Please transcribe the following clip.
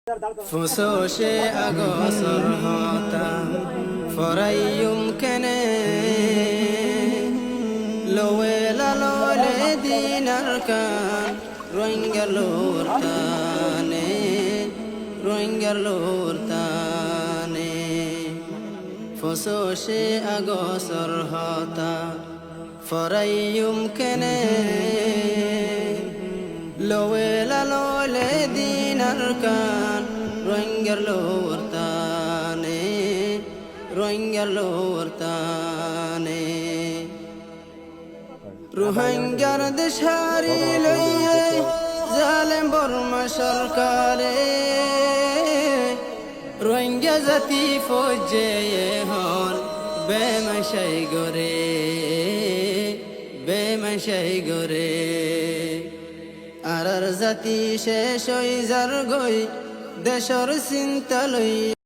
ফুসোশে আগসর হতাম ফরাইয়ুম কেনে লোয়েলা লোলে দিনার কান রোহিঙ্গালোর তানে ফুসোশে আগসর হতাম ফরাইয়ুম কেনে লোয়েলা লোলে দিনার কান রোহিঙ্গালোর তানে রোহিঙ্গার দেশারি লইয়ে জালেম বর্মা সরকারে রোহিঙ্গা জাতি ফৌজে হন বেমাশাই গরে আর জাতি শেষ হই যার গই দেশর চিন্তা লই